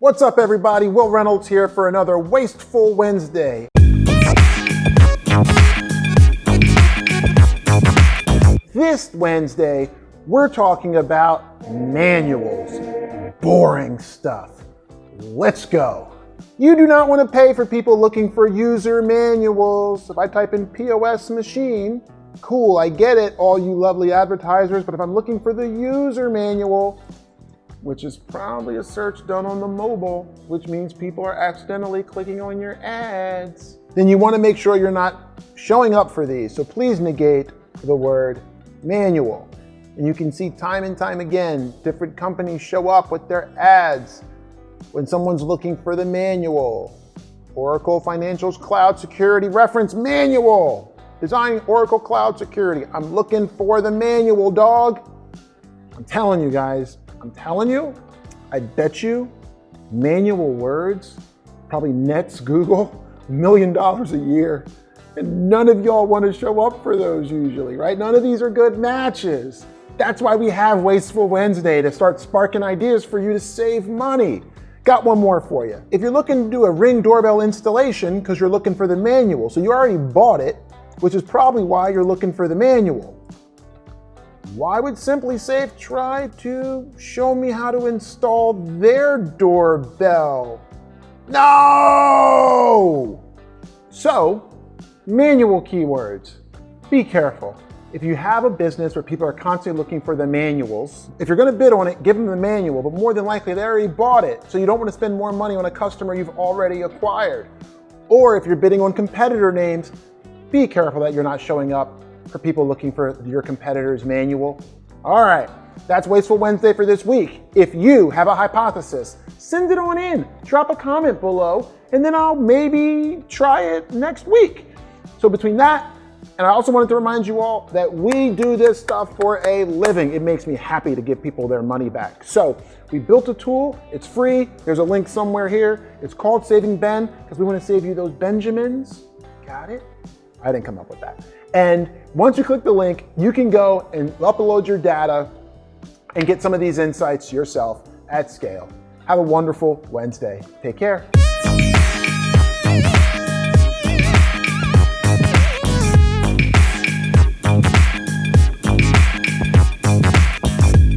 What's up, everybody? Wil Reynolds here for another Wasteful Wednesday. This Wednesday, we're talking about manuals. Boring stuff. Let's go. You do not want to pay for people looking for user manuals. If I type in POS machine, cool, I get it, all you lovely advertisers, but if I'm looking for the user manual, which is probably a search done on the mobile, which means people are accidentally clicking on your ads, then you want to make sure you're not showing up for these. So please negate the word manual. And you can see time and time again, different companies show up with their ads when someone's looking for the manual. Oracle Financials Cloud Security Reference Manual. Design Oracle Cloud Security. I'm looking for the manual, dog. I'm telling you guys, I bet you manual words probably nets Google $1 million a year. And none of y'all want to show up for those usually, right? None of these are good matches. That's why we have Wasteful Wednesday, to start sparking ideas for you to save money. Got one more for you. If you're looking to do a Ring doorbell installation because you're looking for the manual, so you already bought it, which is probably why you're looking for the manual. Why would Simply Safe try to show me how to install their doorbell? No! So, manual keywords. Be careful. If you have a business where people are constantly looking for the manuals, if you're going to bid on it, give them the manual, but more than likely they already bought it, so you don't want to spend more money on a customer you've already acquired. Or if you're bidding on competitor names, be careful that you're not showing up for people looking for your competitor's manual. All right, that's Wasteful Wednesday for this week. If you have a hypothesis, send it on in, drop a comment below, and then I'll maybe try it next week. So between that, and I also wanted to remind you all that we do this stuff for a living. It makes me happy to give people their money back. So we built a tool, it's free, there's a link somewhere here. It's called Saving Ben, because we want to save you those Benjamins. Got it? I didn't come up with that. And once you click the link, you can go and upload your data and get some of these insights yourself at scale. Have a wonderful Wednesday. Take care.